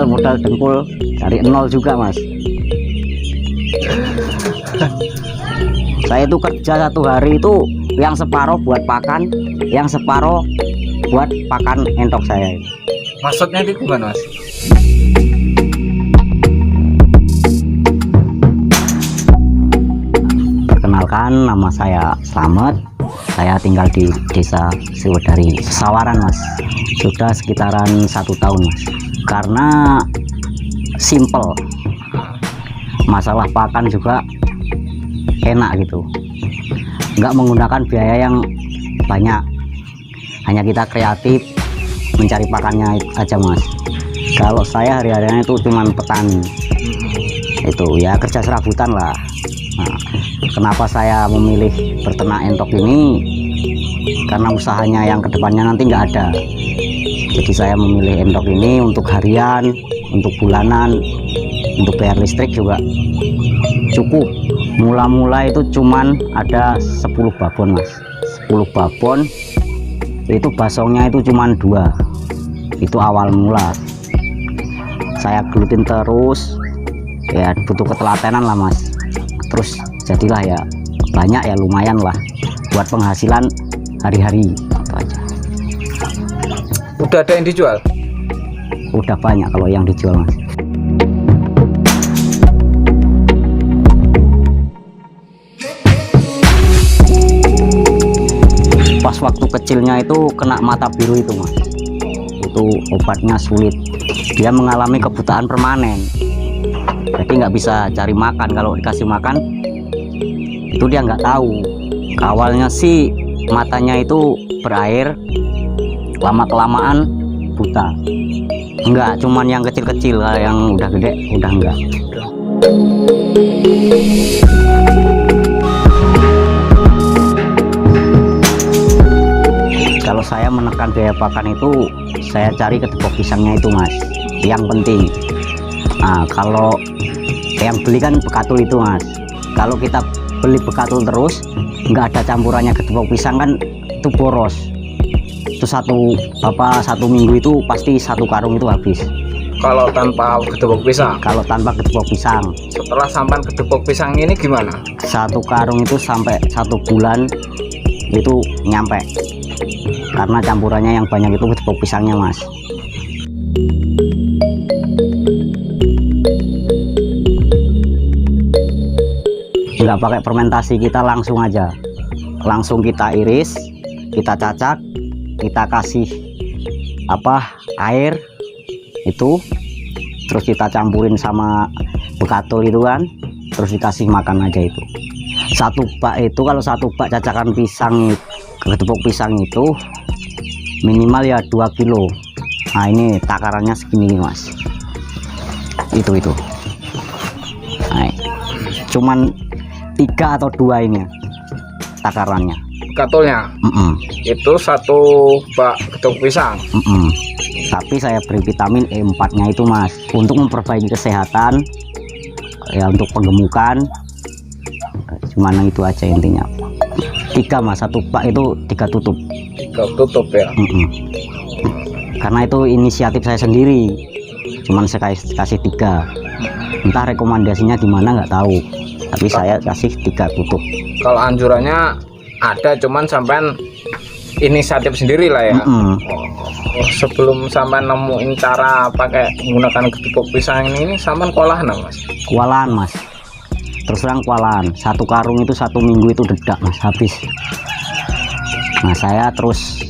modal dengkul dari nol juga mas. Saya itu kerja satu hari itu yang separuh buat pakan, yang separuh buat pakan entok saya. Maksudnya itu gimana mas? Perkenalkan, nama saya Slamet. Saya tinggal di desa Sriwedari Sawaran mas. Sudah sekitaran 1 tahun mas. Karena simple, masalah pakan juga enak gitu, nggak menggunakan biaya yang banyak, hanya kita kreatif mencari pakannya aja mas. Kalau saya hari-harinya itu cuman petani, itu ya kerja serabutan lah. Nah, kenapa saya memilih berternak entok ini? Karena usahanya yang kedepannya nanti nggak ada. Jadi saya memilih entok ini untuk harian, untuk bulanan, untuk bayar listrik juga cukup. Mula-mula itu cuman ada 10 babon mas, 10 babon itu basongnya itu cuman 2. Itu awal mula. Saya gelutin terus, ya butuh ketelatenan lah mas. Terus jadilah ya banyak, ya lumayan lah buat penghasilan hari-hari. Itu aja. Udah ada yang dijual? Udah banyak kalau yang dijual mas. Pas waktu kecilnya itu kena mata biru itu mas, itu obatnya sulit. Dia mengalami kebutaan permanen, jadi nggak bisa cari makan. Kalau dikasih makan itu dia nggak tahu. Awalnya sih matanya itu berair, lama kelamaan buta. Enggak, cuman yang kecil-kecil, yang udah gede udah enggak. Kalau saya menekan biaya pakan itu, saya cari kedepok pisangnya itu mas, yang penting. Nah, kalau yang beli kan bekatul itu mas. Kalau kita beli bekatul terus, nggak ada campurannya kedepok pisang kan itu boros. Itu satu minggu itu pasti 1 karung itu habis. Kalau tanpa kedepok pisang? Kalau tanpa kedepok pisang. Setelah sampan kedepok pisang ini gimana? 1 karung itu sampai 1 bulan itu nyampe. Karena campurannya yang banyak itu kedepok pisangnya mas. Nggak pakai fermentasi, kita langsung aja, langsung kita iris, kita cacak, kita kasih air itu, terus kita campurin sama bekatul itu kan, terus dikasih makan aja itu. 1 bak itu, kalau 1 bak cacakan pisang, kedepok pisang itu minimal ya 2 kilo. Nah ini takarannya segini mas, itu nah, cuman 3 atau 2 ini takarannya. Katulnya itu 1 bak kedepok pisang. Tapi saya beri vitamin E4 nya itu mas, untuk memperbaiki kesehatan, ya untuk penggemukan. Cuman itu aja intinya. 3 mas, 1 bak itu 3 tutup. 3 tutup ya. Karena itu inisiatif saya sendiri, cuman saya kasih 3. Entah rekomendasinya gimana nggak tahu, tapi saya kasih 3 tutup. Kalau anjurannya ada, cuman sampean inisiatif sendiri lah ya. Sebelum sampean nemuin cara pakai menggunakan kedepok pisang ini sampean kewalahan mas? Kewalahan mas, terus terang kewalahan. 1 karung itu 1 minggu itu dedak mas, habis. Nah saya terus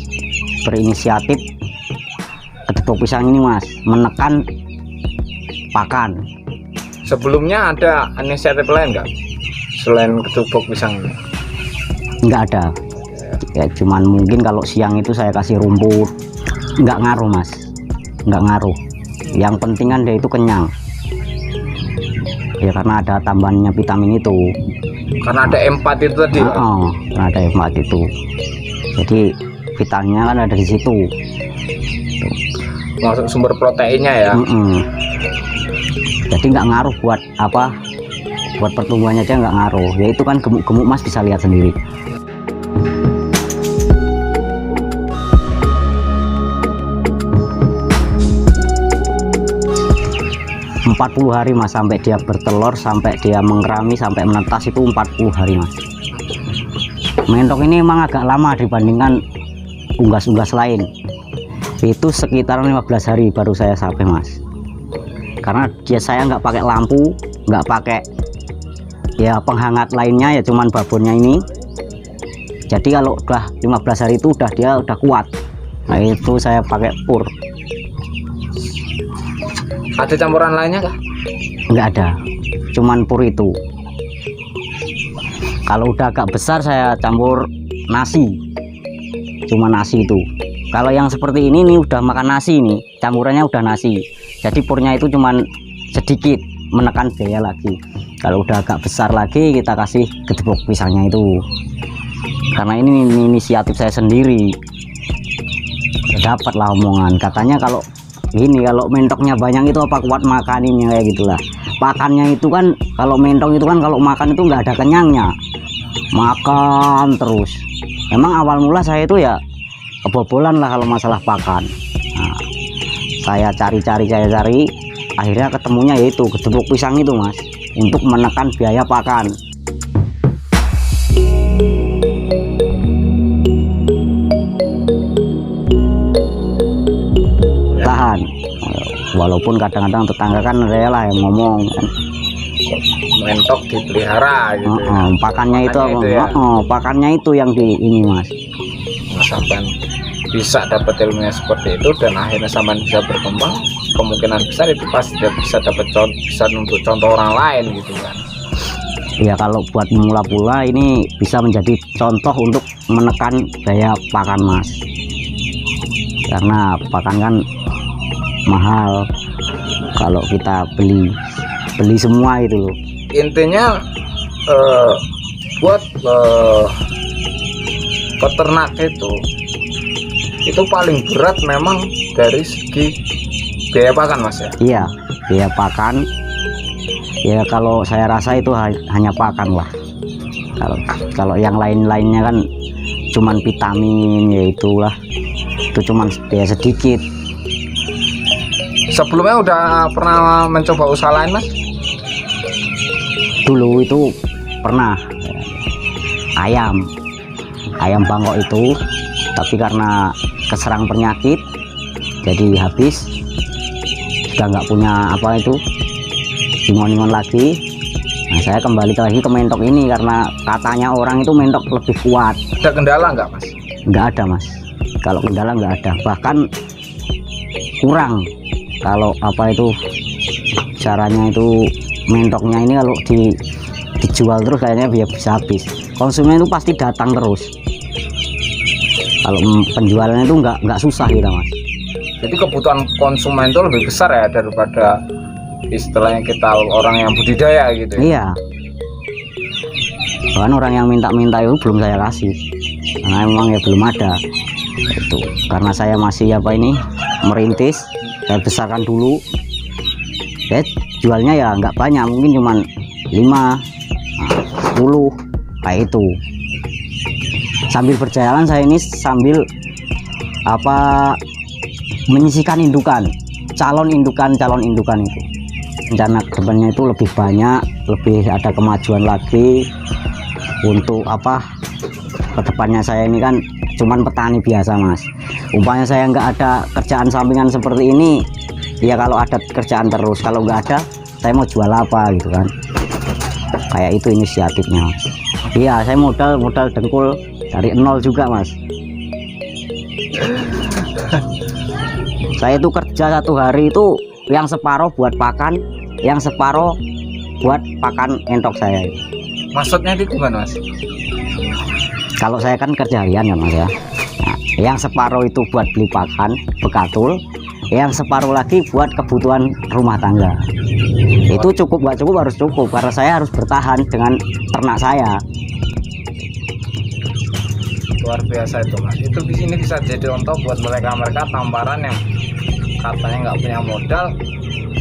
berinisiatif kedepok pisang ini mas, menekan pakan. Sebelumnya ada inisiatif lain nggak selain kedepok pisang ini? Nggak ada ya, cuman mungkin kalau siang itu saya kasih rumput. Nggak ngaruh mas, nggak ngaruh. Yang penting kan dia itu kenyang ya, karena ada tambahannya vitamin itu, karena ada E4 itu tadi. Karena ada E4 itu, jadi vitaminnya kan ada di situ. Masuk sumber proteinnya ya. Jadi nggak ngaruh buat buat pertumbuhannya aja nggak ngaruh. Ya itu kan gemuk-gemuk mas, bisa lihat sendiri. 40 hari mas, sampai dia bertelur, sampai dia mengerami, sampai menetas itu 40 hari mas. Mentok ini emang agak lama dibandingkan unggas-unggas lain. Itu sekitar 15 hari baru saya sampai mas, karena saya nggak pakai lampu, nggak pakai ya penghangat lainnya, ya cuman babonnya ini. Jadi kalau udah 15 hari itu dia udah kuat. Nah itu saya pakai pur. Ada campuran lainnya kah? Nggak ada, cuman pur itu. Kalau udah agak besar saya campur nasi, cuma nasi itu. Kalau yang seperti ini nih udah makan nasi nih, campurannya udah nasi, jadi purnya itu cuman sedikit, menekan biaya lagi. Kalau udah agak besar lagi kita kasih gedebok pisangnya itu, karena ini inisiatif saya sendiri. Dapat lah omongan katanya kalau ini, kalau mentoknya banyak itu apa kuat makaninnya, kayak gitulah. Pakannya itu kan, kalau mentok itu kan kalau makan itu nggak ada kenyangnya, makan terus. Emang awal mula saya itu ya kebobolan lah kalau masalah pakan. Nah, saya cari, akhirnya ketemunya yaitu gedebok pisang itu mas, untuk menekan biaya pakan. Tahan, walaupun kadang-kadang tetangga kan rela yang ngomong kan, mentok dipelihara gitu. Pakannya itu ya. Pakannya itu yang di ini mas. Sampai bisa dapat ilmunya seperti itu, dan akhirnya sampai bisa berkembang, kemungkinan besar itu pasti bisa dapat bisa untuk contoh orang lain gitu kan. Ya kalau buat pemula-pula ini bisa menjadi contoh untuk menekan biaya pakan mas, karena pakan kan mahal kalau kita beli semua itu loh. Intinya buat peternak itu paling berat memang dari segi biaya pakan mas ya. Iya, biaya pakan ya, kalau saya rasa itu hanya pakan lah. Kalau yang lainnya kan cuman vitamin, ya itulah, itu cuman biaya sedikit. Sebelumnya udah pernah mencoba usaha lain mas? Dulu itu pernah ayam bangkok itu, tapi karena keserang penyakit jadi habis, sudah nggak punya apa itu ingon-ingon lagi. Nah saya kembali lagi ke mentok ini karena katanya orang itu mentok lebih kuat. Ada kendala nggak mas? Nggak ada mas, kalau kendala nggak ada, bahkan kurang. Kalau apa itu caranya itu mentoknya ini kalau dijual terus kayaknya biar bisa habis, konsumen itu pasti datang terus. Kalau penjualannya itu nggak susah gitu mas. Jadi kebutuhan konsumen itu lebih besar ya daripada istilahnya kita orang yang budidaya gitu ya? Iya, bahkan orang yang minta-minta itu belum saya kasih, karena memang ya belum ada itu. Karena saya masih apa ini merintis, saya besarkan dulu, ya jualnya ya nggak banyak, mungkin cuman 5, 10 kayak itu. Sambil berjalan saya ini sambil apa menyisihkan calon indukan itu. Rencana kedepannya itu lebih banyak, lebih ada kemajuan lagi. Untuk apa kedepannya saya ini kan cuman petani biasa mas. Umpamanya saya nggak ada kerjaan sampingan seperti ini, ya kalau ada kerjaan terus, kalau nggak ada saya mau jual apa gitu kan. Kayak itu inisiatifnya mas. Iya, saya modal dengkul dari nol juga mas. Saya itu kerja 1 hari itu yang separuh buat pakan, yang separuh buat pakan entok saya. Maksudnya itu gimana mas? Kalau saya kan kerja harian ya mas ya. Nah, yang separuh itu buat beli pakan bekatul, yang separuh lagi buat kebutuhan rumah tangga. Itu cukup nggak cukup harus cukup, karena saya harus bertahan dengan ternak saya. Luar biasa itu mas. Itu di sini bisa jadi contoh buat mereka tamparan yang katanya nggak punya modal,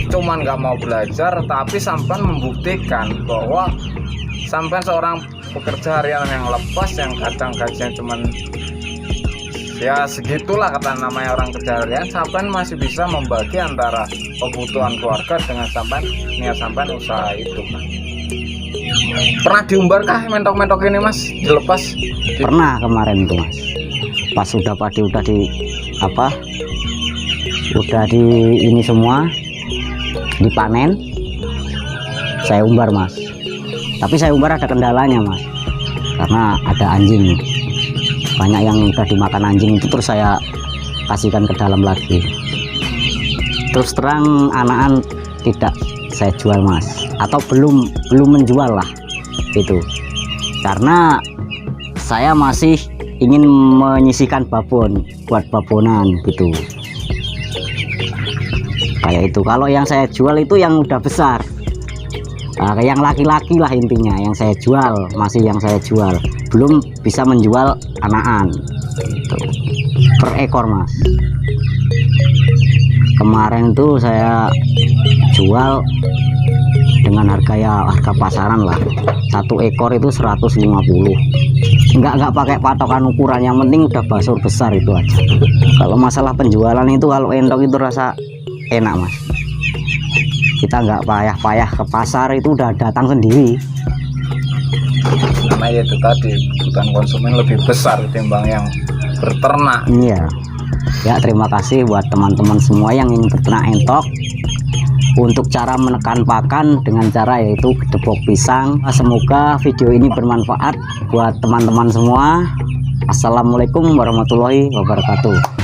cuman nggak mau belajar, tapi sampai membuktikan bahwa sampai seorang pekerja harian yang lepas, yang kadang gajinya cuman Ya segitulah kata namanya orang kerja harian, sampean masih bisa membagi antara kebutuhan keluarga dengan sampean niat sampean usaha itu kan. Pernah diumbar kah mentok-mentok ini mas dilepas? Pernah kemarin tuh mas, pas sudah padi udah di apa, udah di ini semua dipanen, saya umbar mas. Tapi saya umbar ada kendalanya mas, karena ada anjing banyak yang udah dimakan anjing itu, terus saya kasihkan ke dalam lagi. Terus terang anakan tidak saya jual mas, atau belum menjual lah itu, karena saya masih ingin menyisihkan babon buat babonan gitu. Kayak itu. Kalau yang saya jual itu yang udah besar, yang laki-laki lah intinya yang saya jual, masih yang saya jual, belum bisa menjual anakan gitu, per ekor mas. Kemarin tuh saya jual dengan harga pasaran lah, satu ekor itu 150. Enggak pakai patokan ukuran, yang penting udah basur besar itu aja. Kalau masalah penjualan itu, kalau endok itu rasa enak mas, kita nggak payah-payah ke pasar, itu udah datang sendiri. Karena ya itu tadi kebutuhan konsumen lebih besar ketimbang yang berternak. Iya ya, terima kasih buat teman-teman semua yang ingin berternak entok. Untuk cara menekan pakan dengan cara yaitu gedebok pisang. Semoga video ini bermanfaat buat teman-teman semua. Assalamualaikum warahmatullahi wabarakatuh.